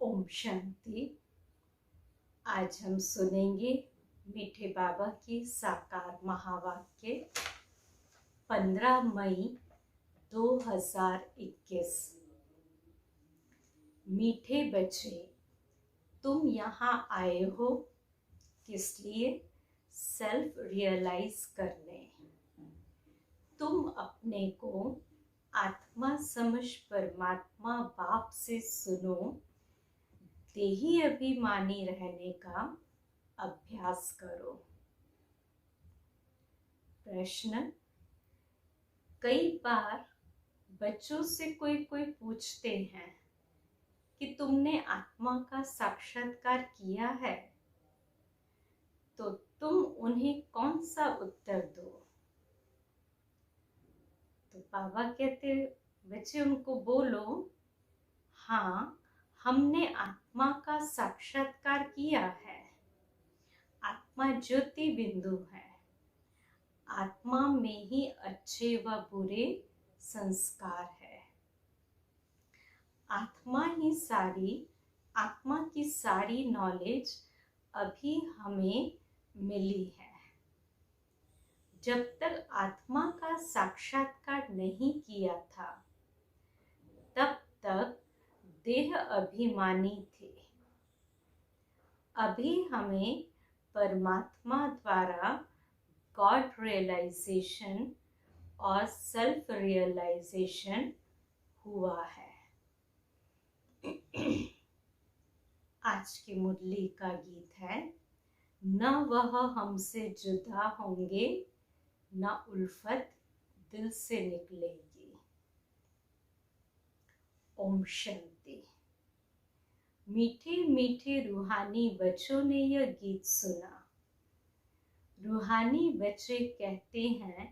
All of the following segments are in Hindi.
ओम शांति। आज हम सुनेंगे मीठे बाबा की साकार महावाक्य 15 मई 2021। मीठे बच्चे, तुम यहाँ आए हो किस लिए? सेल्फ रियलाइज करने। तुम अपने को आत्मा समझ परमात्मा बाप से सुनो, देही अभिमानी रहने का अभ्यास करो। प्रश्न: कई बार बच्चों से कोई पूछते हैं कि तुमने आत्मा का साक्षात्कार किया है, तो तुम उन्हें कौन सा उत्तर दो? तो बाबा कहते, बच्चे उनको बोलो, हाँ, हमने आत्मा का साक्षात्कार किया है। आत्मा ज्योति बिंदु है। आत्मा में ही अच्छे व बुरे संस्कार है। आत्मा की सारी नॉलेज अभी हमें मिली है। जब तक आत्मा का साक्षात्कार नहीं किया था, तब तक देह अभिमानी थे। अभी हमें परमात्मा द्वारा गॉड रियलाइजेशन और सेल्फ रियलाइजेशन हुआ है। आज की मुरली का गीत है, न वह हमसे जुदा होंगे, न उल्फत दिल से निकलेगी। ओम शांति। मीठे मीठे रूहानी बच्चों ने यह गीत सुना। रूहानी बच्चे कहते हैं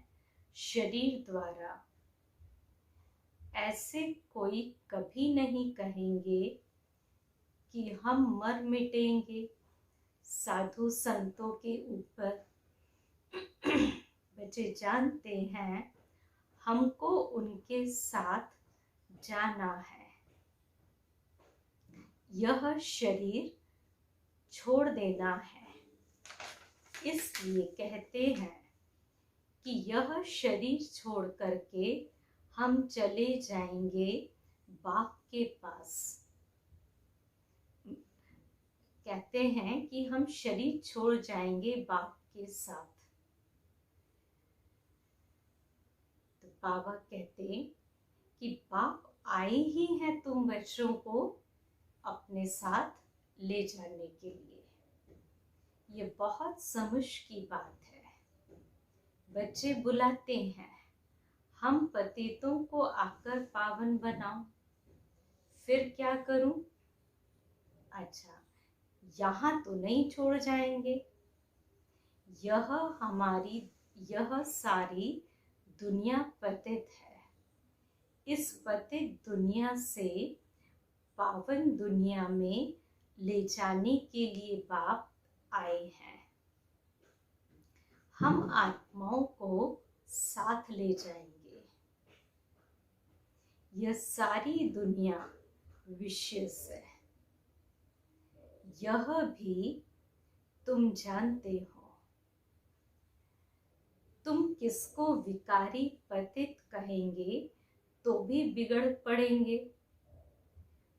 शरीर द्वारा, ऐसे कोई कभी नहीं कहेंगे कि हम मर मिटेंगे साधु संतों के ऊपर। बच्चे जानते हैं हमको उनके साथ जाना है। यह शरीर छोड़ देना है। इसलिए कहते हैं कि यह शरीर छोड़ करके हम चले जाएंगे बाप के पास। कहते हैं कि हम शरीर छोड़ जाएंगे बाप के साथ। तो बाबा कहते कि बाप आए ही हैं तुम बच्चों को अपने साथ ले जाने के लिए। ये बहुत समझ की बात है। बच्चे बुलाते हैं, हम पतितों को आकर पावन बनाओ। फिर क्या करूं? अच्छा, यहाँ तो नहीं छोड़ जाएंगे। यह सारी दुनिया पतित है। इस पतित दुनिया से पावन दुनिया में ले जाने के लिए बाप आए हैं। हम आत्माओं को साथ ले जाएंगे। यह सारी दुनिया विशेष है। यह भी तुम जानते हो। तुम किसको विकारी पतित कहेंगे तो भी बिगड़ पड़ेंगे।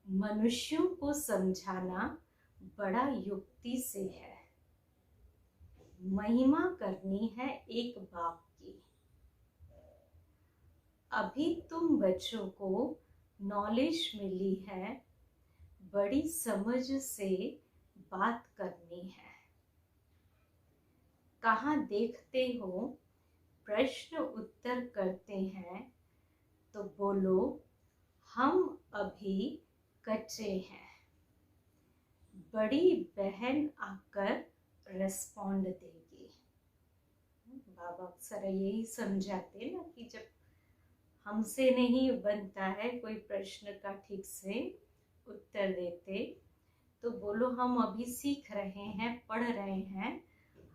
मनुष्यों को समझाना बड़ा युक्ति से है। महिमा करनी है एक बाप की। अभी तुम बच्चों को नॉलेज मिली है, बड़ी समझ से बात करनी है। कहाँ देखते हो प्रश्न उत्तर करते हैं, तो बोलो हम अभी कच्चे हैं। बड़ी बहन आकर रेस्पॉन्ड देगी। बाबा अक्सर यही समझाते ना कि जब हमसे नहीं बनता है कोई प्रश्न का ठीक से उत्तर देते, तो बोलो हम अभी सीख रहे हैं, पढ़ रहे हैं,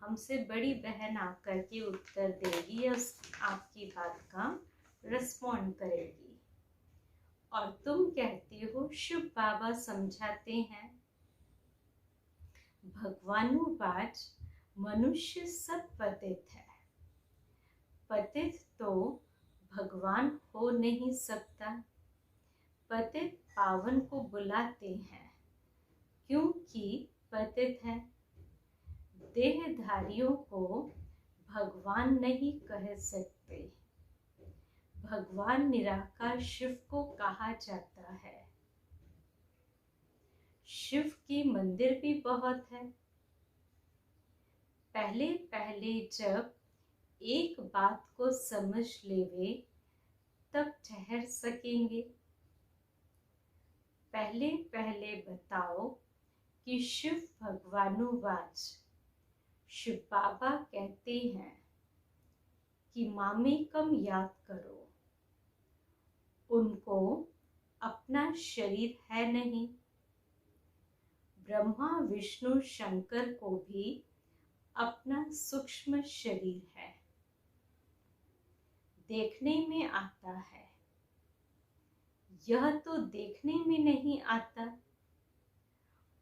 हमसे बड़ी बहन आकर के उत्तर देगी और आपकी बात का रिस्पॉन्ड करेगी। और तुम कहते हो शिव बाबा समझाते हैं। भगवानुवाच मनुष्य सब पतित है। पतित तो भगवान हो नहीं सकता। पतित पावन को बुलाते हैं क्योंकि पतित है। देहधारियों को भगवान नहीं कह सकते। भगवान निराकार शिव को कहा जाता है। शिव के मंदिर भी बहुत है। पहले पहले जब एक बात को समझ लेवे तब ठहर सकेंगे। पहले पहले बताओ कि शिव भगवानुवाच शिव बाबा कहते हैं कि मामे कम याद करो। उनको अपना शरीर है नहीं। ब्रह्मा विष्णु शंकर को भी अपना सूक्ष्म शरीर है। देखने में आता है। यह तो देखने में नहीं आता।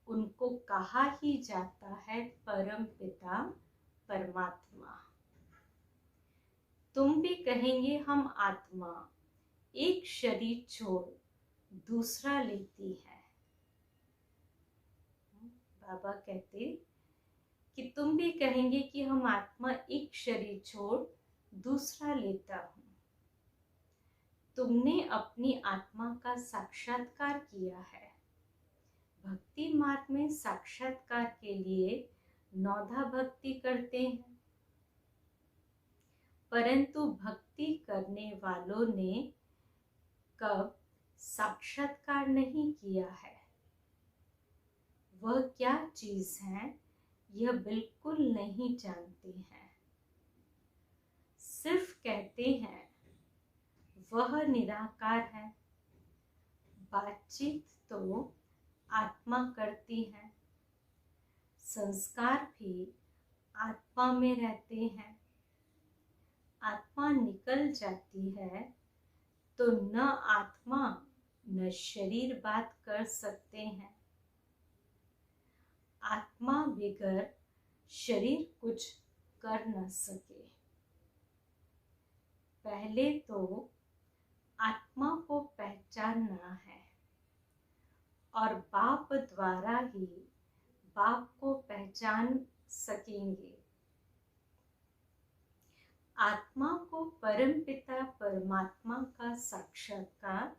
उनको कहा ही जाता है परम पिता परमात्मा। तुम भी कहेंगे हम आत्मा एक शरीर छोड़ दूसरा लेती है। बाबा कहते कि तुम भी कहेंगे कि हम आत्मा एक शरीर छोड़ दूसरा लेता हूं। तुमने अपनी आत्मा का साक्षात्कार किया है। भक्ति मार्ग में साक्षात्कार के लिए नौधा भक्ति करते हैं, परंतु भक्ति करने वालों ने कब साक्षात्कार नहीं किया है। वह क्या चीज है यह बिल्कुल नहीं जानते हैं। सिर्फ कहते हैं वह निराकार है। बातचीत तो आत्मा करती है। संस्कार भी आत्मा में रहते हैं। आत्मा निकल जाती है तो न आत्मा न शरीर बात कर सकते हैं। आत्मा बगैर शरीर कुछ कर न सके। पहले तो आत्मा को पहचानना है और बाप द्वारा ही बाप को पहचान सकेंगे। आत्मा को परमपिता परमात्मा का साक्षात्कार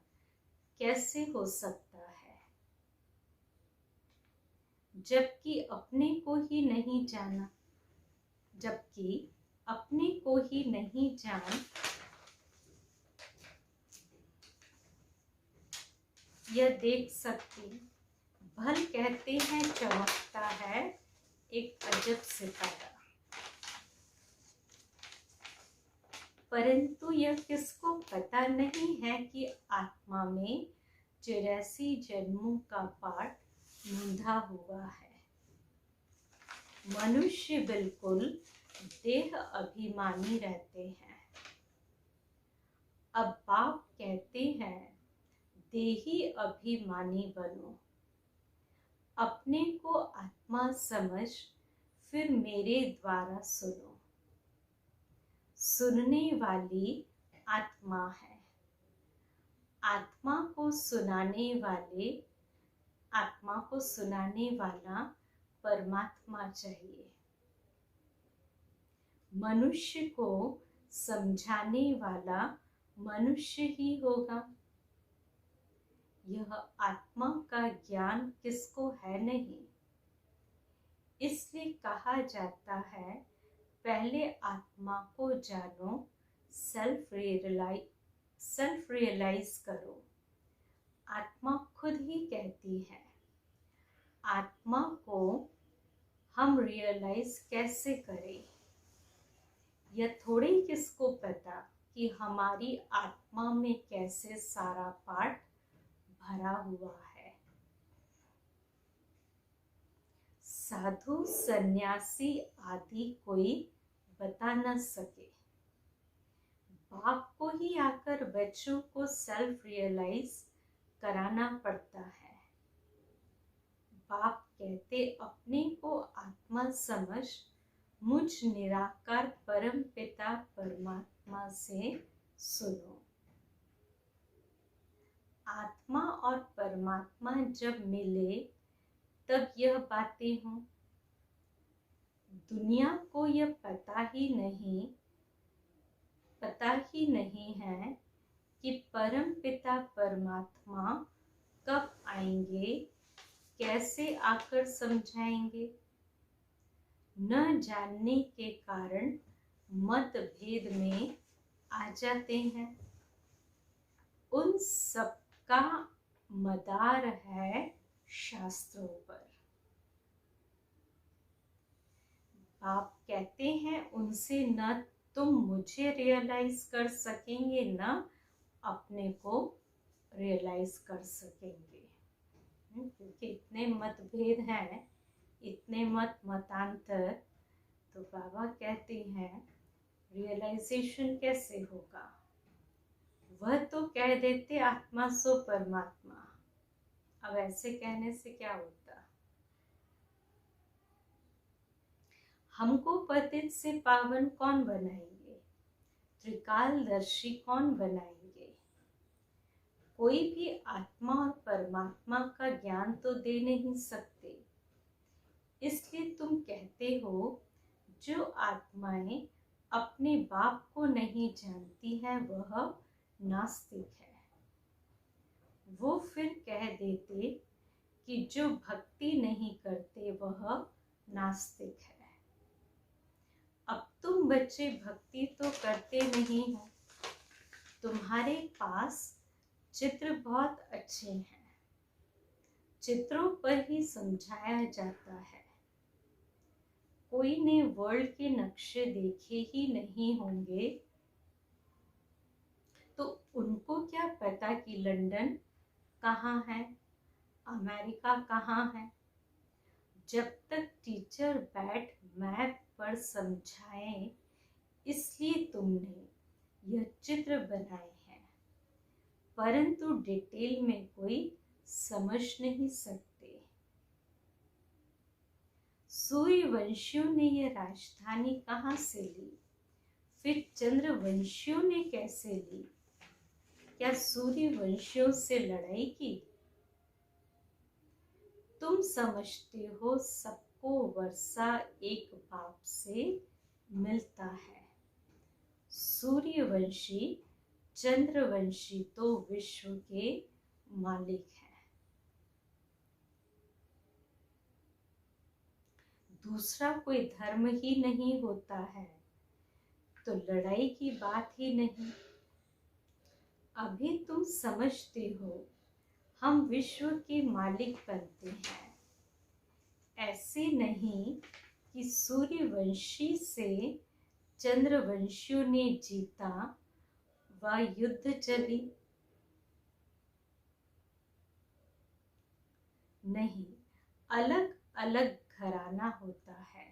कैसे हो सकता है जबकि अपने को ही नहीं जाना। जबकि अपने को ही नहीं जान यह देख सकती। भल कहते हैं चमकता है एक अजब सितारा, परंतु यह किसको पता नहीं है कि आत्मा में 84 जन्मों का पाठ मूंढा हुआ है। मनुष्य बिल्कुल देह अभिमानी रहते हैं। अब बाप कहते हैं देही अभिमानी बनो। अपने को आत्मा समझ फिर मेरे द्वारा सुनो। सुनने वाली आत्मा है। आत्मा को सुनाने वाला परमात्मा चाहिए। मनुष्य को समझाने वाला मनुष्य ही होगा। यह आत्मा का ज्ञान किसको है नहीं। इसलिए कहा जाता है पहले आत्मा को जानो, सेल्फ रियलाइज करो। आत्मा खुद ही कहती है। आत्मा को हम रियलाइज कैसे करें? यह थोड़ी किसको पता कि हमारी आत्मा में कैसे सारा पाठ भरा हुआ है। साधु सन्यासी आदि कोई बता न सके। बाप को ही आकर बच्चों को सेल्फ रियलाइज कराना पड़ता है। बाप कहते अपने को आत्मा समझ मुझ निराकार परम पिता परमात्मा से सुनो। आत्मा और परमात्मा जब मिले तब यह बातें हों। दुनिया को यह पता ही नहीं है कि परम पिता परमात्मा कब आएंगे, कैसे आकर समझाएंगे। न जानने के कारण मतभेद में आ जाते हैं। उन सबका मदार है शास्त्रों पर। आप कहते हैं उनसे न तुम मुझे रियलाइज कर सकेंगे, न अपने को रियलाइज कर सकेंगे। क्योंकि इतने मतभेद हैं, इतने मतांतर, तो बाबा कहते हैं रियलाइजेशन कैसे होगा। वह तो कह देते आत्मा सो परमात्मा। अब ऐसे कहने से क्या होता। हमको पतित से पावन कौन बनाएंगे, त्रिकालदर्शी कौन बनाएंगे। कोई भी आत्मा और परमात्मा का ज्ञान तो दे नहीं सकते। इसलिए तुम कहते हो जो आत्माएं अपने बाप को नहीं जानती है वह नास्तिक है। वो फिर कह देते कि जो भक्ति नहीं करते वह नास्तिक है। अब तुम बच्चे भक्ति तो करते नहीं हो। तुम्हारे पास चित्र बहुत अच्छे हैं, चित्रों पर ही समझाया जाता है। कोई ने वर्ल्ड के नक्शे देखे ही नहीं होंगे तो उनको क्या पता कि लंदन कहाँ है, अमेरिका कहाँ है। जब तक टीचर बैठ मैप पर समझाएं, इसलिए तुमने यह चित्र बनाए हैं, परंतु डिटेल में कोई समझ नहीं सकते। सूर्यवंशियों ने यह राजधानी कहाँ से ली, फिर चंद्रवंशियों ने कैसे ली। क्या सूर्यवंशियों से लड़ाई की। तुम समझते हो सबको वर्षा एक बाप से मिलता है। सूर्यवंशी चंद्रवंशी तो विश्व के मालिक हैं। दूसरा कोई धर्म ही नहीं होता है तो लड़ाई की बात ही नहीं। अभी तुम समझते हो हम विश्व के मालिक बनते हैं। ऐसे नहीं कि सूर्यवंशी से चंद्रवंशियों ने जीता व युद्ध चली। नहीं, अलग अलग घराना होता है।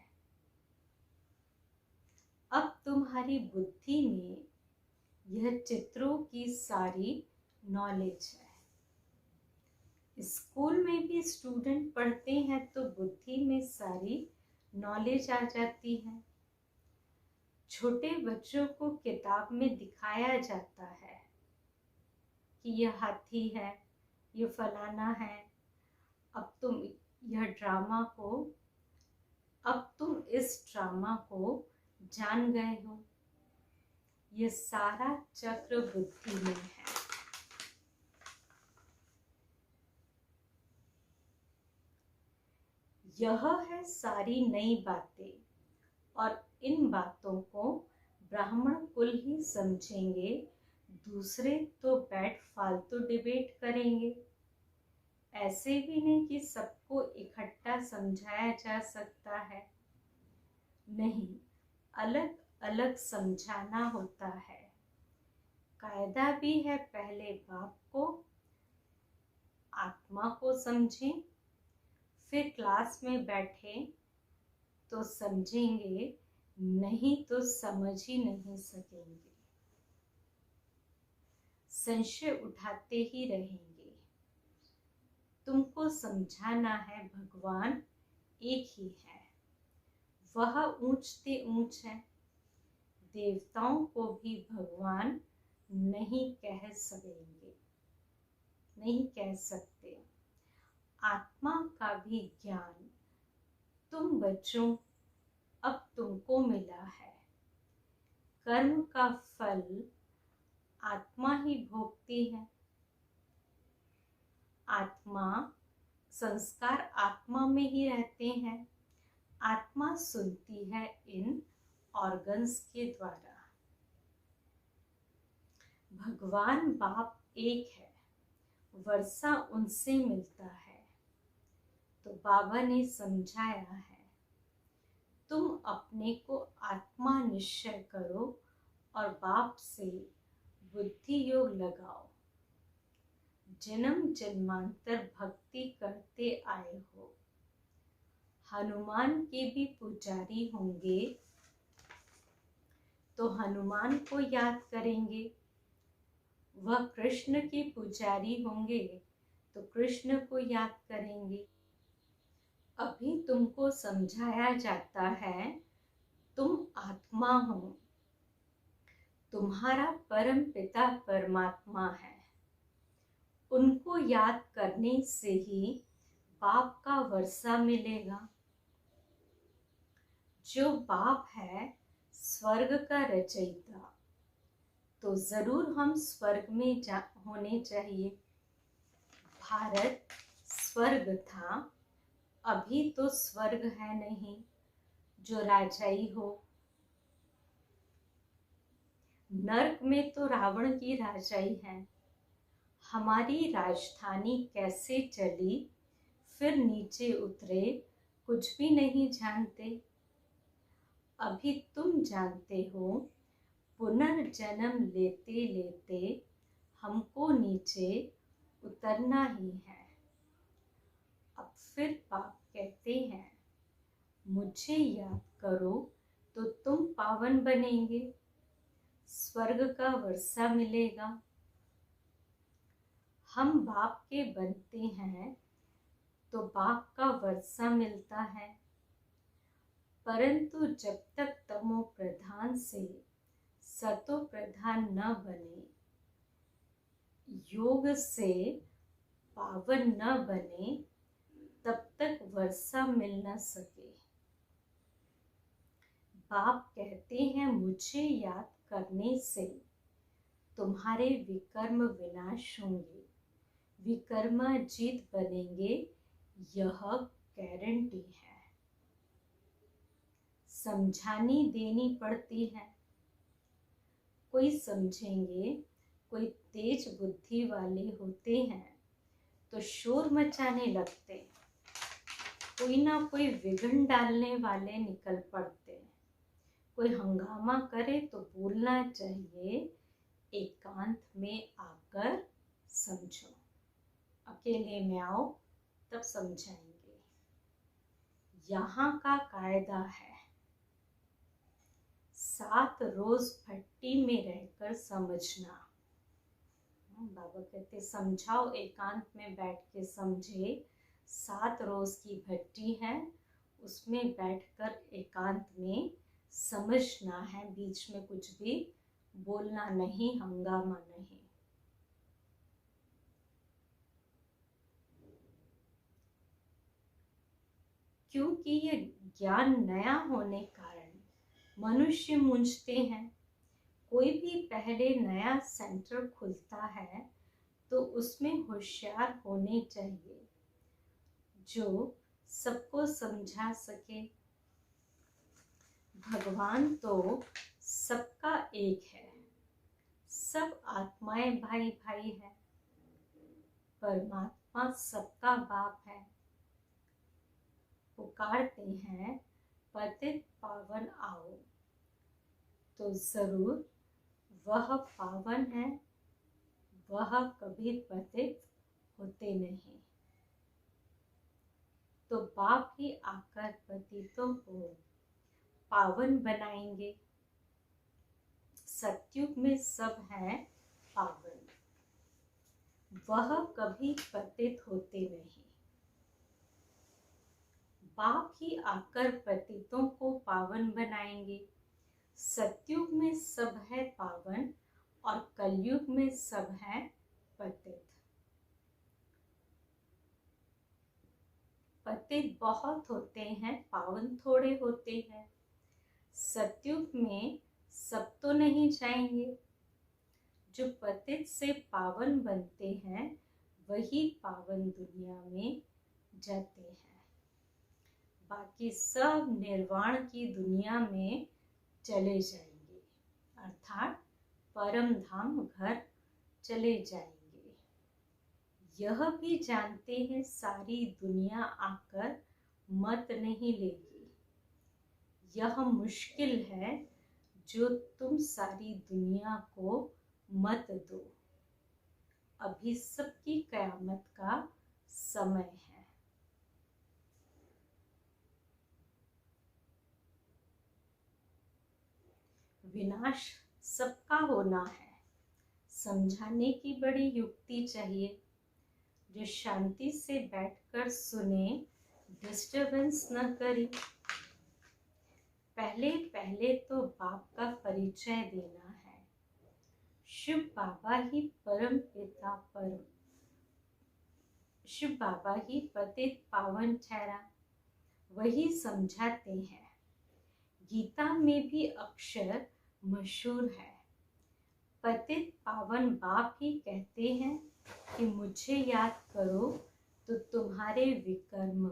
अब तुम्हारी बुद्धि में यह चित्रों की सारी नॉलेज है। स्कूल में भी स्टूडेंट पढ़ते हैं तो बुद्धि में सारी नॉलेज आ जाती है। छोटे बच्चों को किताब में दिखाया जाता है कि यह हाथी है, यह फलाना है। अब तुम इस ड्रामा को जान गए हो। यह सारा चक्र बुद्धि में है। यह है सारी नई बातें और इन बातों को ब्राह्मण कुल ही समझेंगे। दूसरे तो बैठ फालतू डिबेट करेंगे। ऐसे भी नहीं कि सबको इकट्ठा समझाया जा सकता है। नहीं, अलग अलग समझाना होता है। कायदा भी है, पहले बाप को आत्मा को समझें, फिर क्लास में बैठे तो समझेंगे, नहीं तो समझ ही नहीं सकेंगे। संशय उठाते ही रहेंगे। तुमको समझाना है भगवान एक ही है, वह ऊंचते ऊंच है। देवताओं को भी भगवान नहीं कह सकेंगे, नहीं कह सकते। आत्मा का भी ज्ञान तुम बच्चों अब तुमको मिला है। कर्म का फल आत्मा ही भोगती है। आत्मा संस्कार आत्मा में ही रहते हैं। आत्मा सुनती है इन ऑर्गन्स के द्वारा। भगवान बाप एक है, वर्षा उनसे मिलता है। तो बाबा ने समझाया है, तुम अपने को आत्मा निश्चय करो और बाप से बुद्धि योग लगाओ। जन्म जन्मांतर भक्ति करते आए हो। हनुमान के भी पुजारी होंगे तो हनुमान को याद करेंगे। वह कृष्ण के पुजारी होंगे तो कृष्ण को याद करेंगे। अभी तुमको समझाया जाता है, तुम आत्मा हो, तुम्हारा परम पिता परमात्मा है। उनको याद करने से ही बाप का वर्षा मिलेगा। जो बाप है स्वर्ग का रचयिता, तो जरूर हम स्वर्ग में होने चाहिए। भारत स्वर्ग था, अभी तो स्वर्ग है नहीं जो राजाई हो। नर्क में तो रावण की राजाई है। हमारी राजधानी कैसे चली फिर नीचे उतरे, कुछ भी नहीं जानते। अभी तुम जानते हो, पुनर्जन्म लेते लेते हमको नीचे उतरना ही है। अब फिर बाप कहते हैं, मुझे याद करो तो तुम पावन बनेंगे, स्वर्ग का वर्षा मिलेगा। हम बाप के बनते हैं तो बाप का वर्षा मिलता है। परंतु जब तक तमो प्रधान से सतो प्रधान न बने, योग से पावन न बने, तब तक वर्षा मिल न सके। बाप कहते हैं, मुझे याद करने से तुम्हारे विकर्म विनाश होंगे, विकर्माजीत बनेंगे, यह गारंटी है। समझानी देनी पड़ती है। कोई समझेंगे, कोई तेज बुद्धि वाले होते हैं तो शोर मचाने लगते, कोई ना कोई विघ्न डालने वाले निकल पड़ते। कोई हंगामा करे तो बोलना चाहिए, एकांत में आकर समझो। अकेले में आओ तब समझाएंगे। यहाँ का कायदा है, 7 रोज भट्टी में रहकर समझना। बाबा कहते समझाओ, एकांत में बैठ के समझे। 7 रोज की भट्टी है, उसमें बैठकर एकांत में समझना है। बीच में कुछ भी बोलना नहीं, हंगामा नहीं। क्योंकि ये ज्ञान नया होने कारण मनुष्य मूंझते हैं। कोई भी पहले नया सेंटर खुलता है तो उसमें होशियार होने चाहिए, जो सबको समझा सके। भगवान तो सबका एक है, सब आत्माएं भाई भाई है। परमात्मा सबका बाप है। पुकारते हैं, पतित पावन आओ, तो जरूर वह पावन है, वह कभी पतित होते नहीं। तो बाप ही आकर पतितों को पावन बनाएंगे। सतयुग में सब है पावन। वह कभी पतित होते नहीं। बाप ही आकर पतितों को पावन बनाएंगे। सतयुग में सब है पावन और कलयुग में सब है पतित। पतित बहुत होते हैं, पावन थोड़े होते हैं। सतयुग में सब तो नहीं जाएंगे। जो पतित से पावन बनते हैं वही पावन दुनिया में जाते हैं। बाकी सब निर्वाण की दुनिया में चले जाएंगे, अर्थात परम धाम घर चले जाएंगे। यह भी जानते हैं सारी दुनिया आकर मत नहीं लेगी। यह मुश्किल है जो तुम सारी दुनिया को मत दो। अभी सबकी कयामत का समय है। विनाश सबका होना है। समझाने की बड़ी युक्ति चाहिए। जो शांति से बैठकर सुने, डिस्टरबेंस न करे। पहले पहले तो बाप का परिचय देना है। शिव बाबा ही परम पिता परम, शिव बाबा ही पतित पावन ठहरा, वही समझाते हैं। गीता में भी अक्षर मशहूर है। पतित पावन बाप ही कहते हैं कि मुझे याद करो तो तुम्हारे विकर्म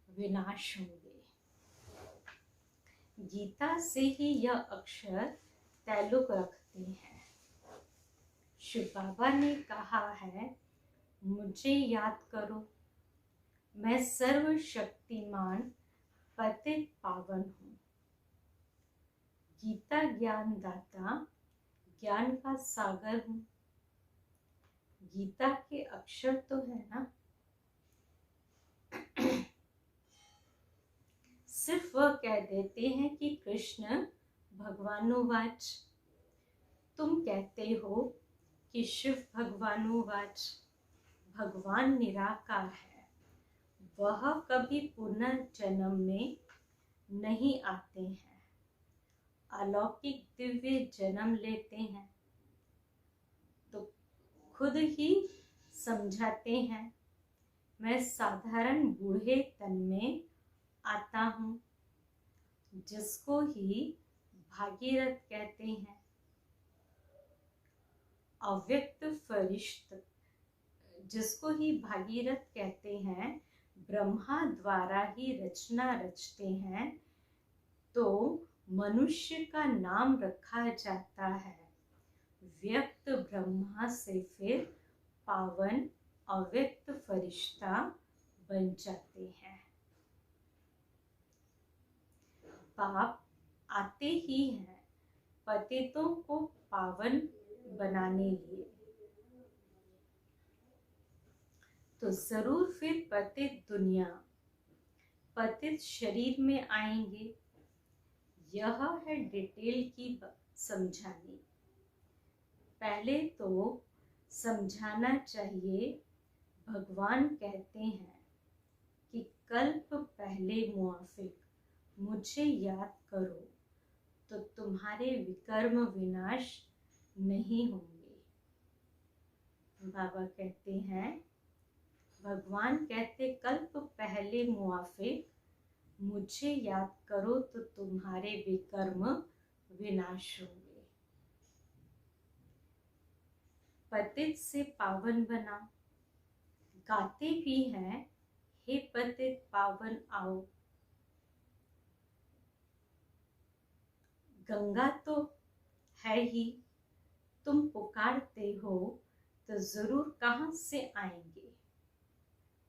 विनाश होंगे। गीता से ही यह अक्षर ताल्लुक रखते हैं। शिव बाबा ने कहा है, मुझे याद करो, मैं सर्वशक्तिमान पतित पावन हूँ। गीता ज्ञान दाता, ज्ञान का सागर हूँ। गीता के अक्षर तो है ना। सिर्फ वह कह देते हैं कि कृष्ण भगवानुवाच। तुम कहते हो कि शिव भगवानुवाच। भगवान निराकार है, वह कभी पुनर्जन्म में नहीं आते हैं। अलौकिक दिव्य जन्म लेते हैं। तो खुद ही समझाते हैं, मैं साधारण बूढ़े तन में आता हूँ, जिसको ही भागीरथ कहते हैं। अव्यक्त फरिश्त, जिसको ही भागीरथ कहते हैं, ब्रह्मा द्वारा ही रचना रचते हैं, तो मनुष्य का नाम रखा जाता है। व्यक्त ब्रह्मा से फिर पावन अव्यक्त फरिश्ता बन जाते हैं। बाप आते ही हैं पतितों को पावन बनाने लिए। तो जरूर फिर पतित दुनिया, पतित शरीर में आएंगे। यह है डिटेल की समझानी। पहले तो समझाना चाहिए। भगवान कहते हैं कि कल्प पहले मुआफिक मुझे याद करो तो तुम्हारे विकर्म विनाश नहीं होंगे। बाबा कहते हैं, भगवान कहते कल्प पहले मुआफिक मुझे याद करो तो तुम्हारे विकर्म विनाश होंगे। पतित से पावन बना। गाते भी हैं, हे पतित पावन आओ। गंगा तो है ही, तुम पुकारते हो तो जरूर कहाँ से आएंगे।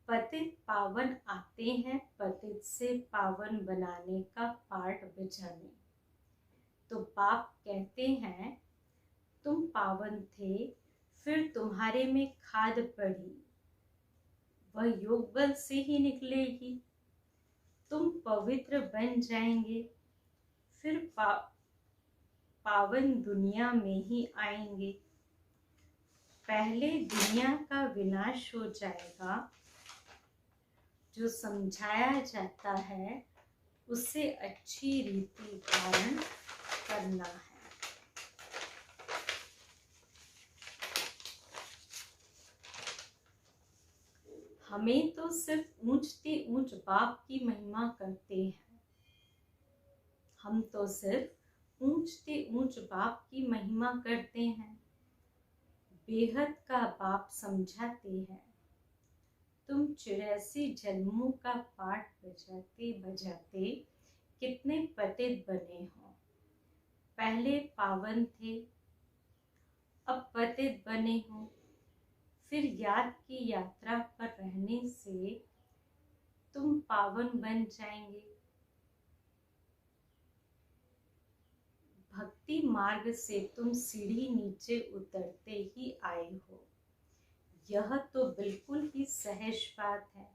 पतित पावन आते हैं पतित से पावन बनाने का पाठ बजाने। तो बाप कहते हैं, तुम पावन थे, फिर तुम्हारे में खाद पड़ी, वह योग बल से ही निकलेगी। तुम पवित्र बन जाएंगे, फिर पावन दुनिया में ही आएंगे। पहले दुनिया का विनाश हो जाएगा, जो समझाया जाता है उसे अच्छी रीति धारण करना है। हमें तो सिर्फ ऊंचते ऊंच बाप की महिमा करते हैं। हम तो सिर्फ ऊंचते ऊंच बाप की महिमा करते हैं। बेहद का बाप समझाते हैं, तुम 84 जन्मों का पाठ बजाते बजाते कितने पतित बने हो। पहले पावन थे, अब पतित बने हो। फिर याद की यात्रा पर रहने से तुम पावन बन जाएंगे। भक्ति मार्ग से तुम सीढ़ी नीचे उतरते ही आए हो। यह तो बिल्कुल ही सहज बात है।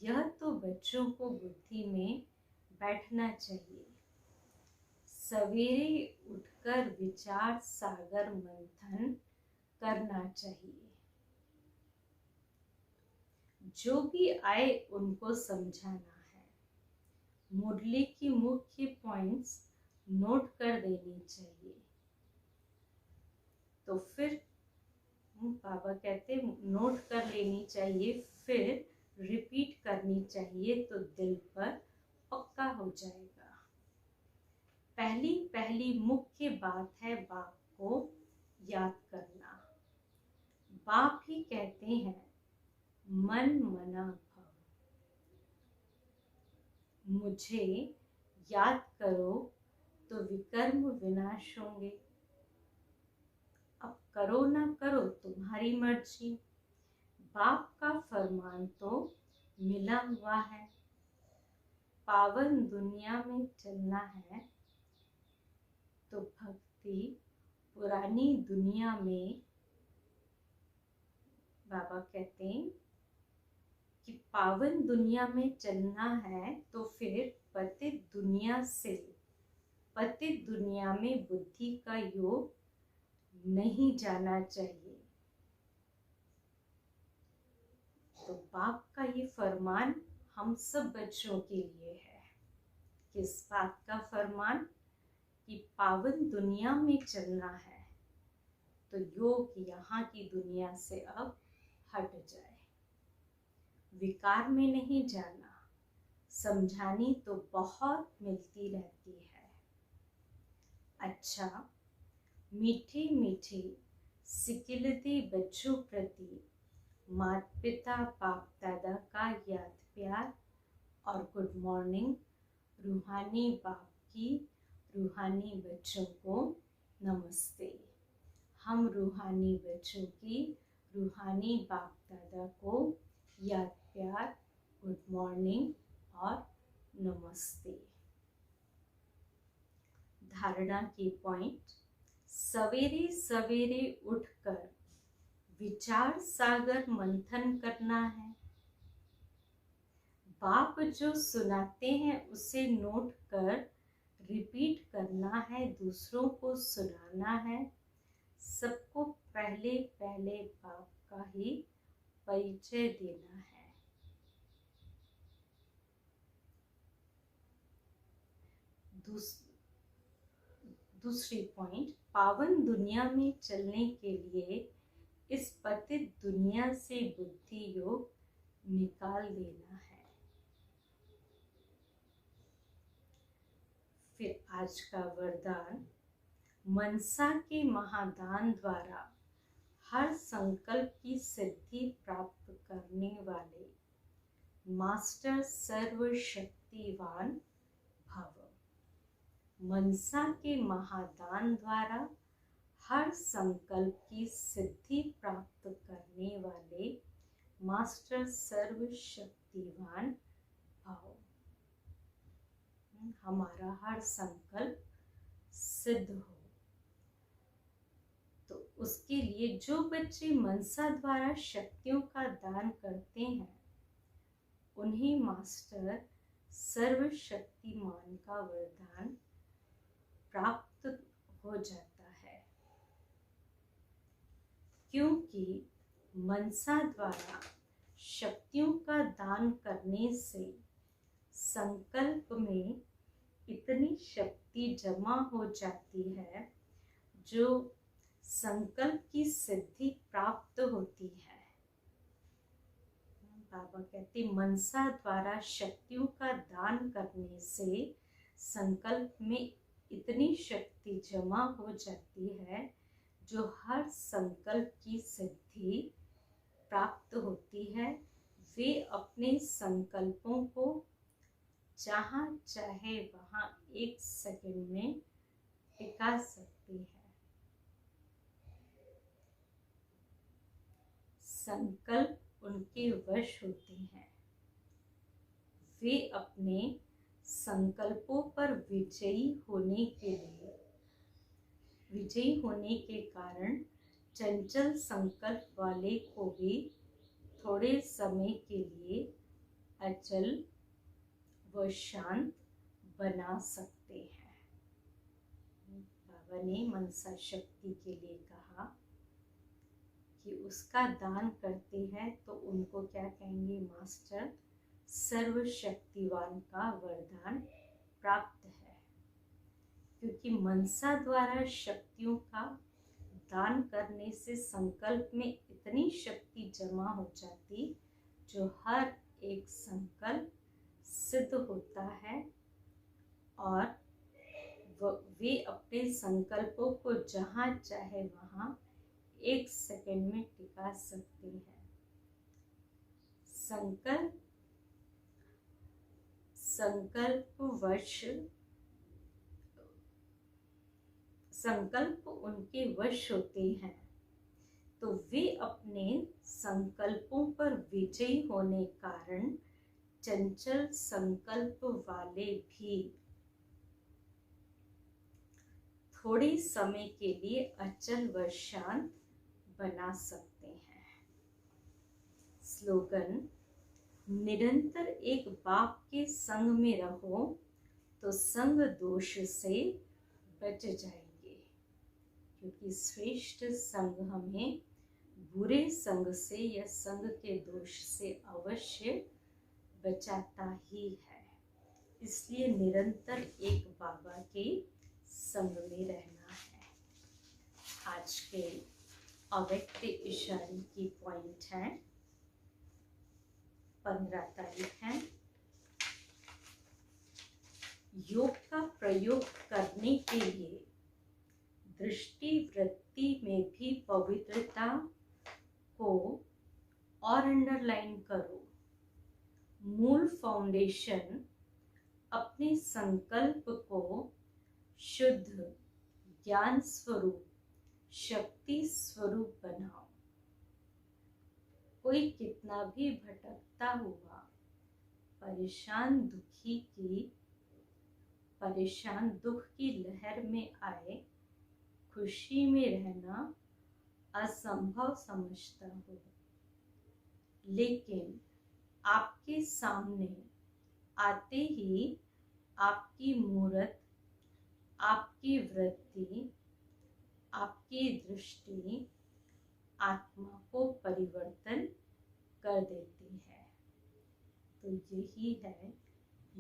यह तो बच्चों को बुद्धि में बैठना चाहिए। सवेरे उठकर विचार सागर मंथन करना चाहिए। जो भी आए उनको समझाना है। मुरली की मुख्य पॉइंट्स नोट कर देनी चाहिए। तो फिर बाबा कहते नोट कर लेनी चाहिए, फिर रिपीट करनी चाहिए तो दिल पर पक्का हो जाएगा। पहली पहली मुख्य बात है बाप को याद करना। बाप ही कहते हैं मन मना भव। मुझे याद करो तो विकर्म विनाश होंगे। अब करो ना करो तुम्हारी मर्जी। बाप का फरमान तो मिला हुआ है। पावन दुनिया में चलना है तो भक्ति पुरानी दुनिया में, बाबा कहते हैं कि पावन दुनिया में चलना है तो फिर पतित दुनिया से पतित दुनिया में बुद्धि का योग नहीं जाना चाहिए। तो बाप का ये फरमान हम सब बच्चों के लिए है। किस बात का फरमान? कि पावन दुनिया में चलना है तो योग यहाँ की दुनिया से अब हट जाए। विकार में नहीं जाना। समझानी तो बहुत मिलती रहती है। अच्छा, मीठे मीठे सिकिलते बच्चों प्रति माता पिता बाप दादा का याद प्यार और गुड मॉर्निंग। रूहानी बाप की रूहानी बच्चों को नमस्ते। हम रूहानी बच्चों की रूहानी बाप दादा को याद प्यार, गुड मॉर्निंग और नमस्ते। धारणा की पॉइंट, सवेरे सवेरे उठकर विचार सागर मंथन करना है। बाप जो सुनाते हैं उसे नोट कर रिपीट करना है, दूसरों को सुनाना है। सबको पहले पहले बाप का ही परिचय देना है। दूसरी पॉइंट, पावन दुनिया में चलने के लिए इस पतित दुनिया से बुद्धि योग निकाल देना है। फिर आज का वरदान, मनसा के महादान द्वारा हर संकल्प की सिद्धि प्राप्त करने वाले मास्टर सर्वशक्तिवान भव। मनसा के महादान द्वारा हर संकल्प की सिद्धि प्राप्त करने वाले मास्टर सर्वशक्तिवान भव। हमारा हर संकल्प सिद्ध हो। तो उसके लिए जो बच्चे मनसा द्वारा शक्तियों का दान करते हैं उन्हें मास्टर सर्वशक्तिमान का वरदान प्राप्त हो जाता है। क्योंकि मनसा द्वारा शक्तियों का दान करने से संकल्प में इतनी शक्ति जमा हो जाती है जो संकल्प की सिद्धि प्राप्त होती है। बाबा कहते मनसा द्वारा शक्तियों का दान करने से संकल्प में इतनी शक्ति जमा हो जाती है जो हर संकल्प की सिद्धि प्राप्त होती है। वे अपने संकल्पों को जहाँ चाहे वहाँ 1 सेकंड में टिका सकती है। संकल्प उनके वश होते हैं। वे अपने संकल्पों पर विजयी होने के कारण चंचल संकल्प वाले को भी थोड़े समय के लिए अचल व शांत बना सकते हैं। बाबा ने मनसा शक्ति के लिए कहा कि उसका दान करते हैं तो उनको क्या कहेंगे, मास्टर सर्वशक्तिवान का वरदान प्राप्त है। क्योंकि मनसा द्वारा शक्तियों का दान करने से संकल्प में इतनी शक्ति जमा हो जाती जो हर एक संकल्प सिद्ध होता है और वे अपने संकल्पों को जहाँ चाहे वहाँ 1 सेकंड में टिका सकते हैं। संकल्प उनके वश होते हैं तो वे अपने संकल्पों पर विजयी होने कारण चंचल संकल्प वाले भी थोड़े समय के लिए अचल व शांत बना सकते हैं। स्लोगन, निरंतर एक बाप के संग में रहो तो संग दोष से बच जाएंगे। क्योंकि श्रेष्ठ संग हमें बुरे संग से या संग के दोष से अवश्य बचाता ही है। इसलिए निरंतर एक बाबा के संग में रहना है। आज के अव्यक्त इशारे की पॉइंट है, 15 तारीख है। योग का प्रयोग करने के लिए दृष्टि वृत्ति में भी पवित्रता को और अंडरलाइन करो। मूल फाउंडेशन अपने संकल्प को शुद्ध ज्ञान स्वरूप शक्ति स्वरूप बनाओ। कोई कितना भी भटकता हुआ परेशान दुख की लहर में आए, खुशी में रहना असंभव समझता हो, लेकिन आपके सामने आते ही आपकी मूर्त, आपकी वृत्ति, आपकी दृष्टि आत्मा को परिवर्तन कर देती है। तो यही है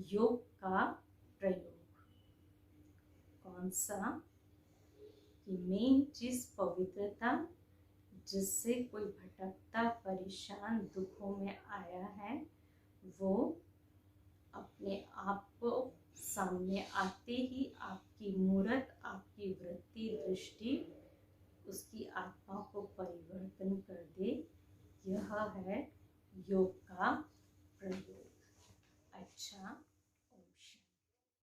योग का प्रयोग। कौन सा? कि मेन चीज पवित्रता, जिससे कोई भटकता परेशान दुखों में आया है वो अपने आप को सामने आते ही आपकी मूर्त, आपकी वृत्ति, दृष्टि उसकी आत्मा को परिवर्तन कर दे। यह है योग का प्रयोग। अच्छा।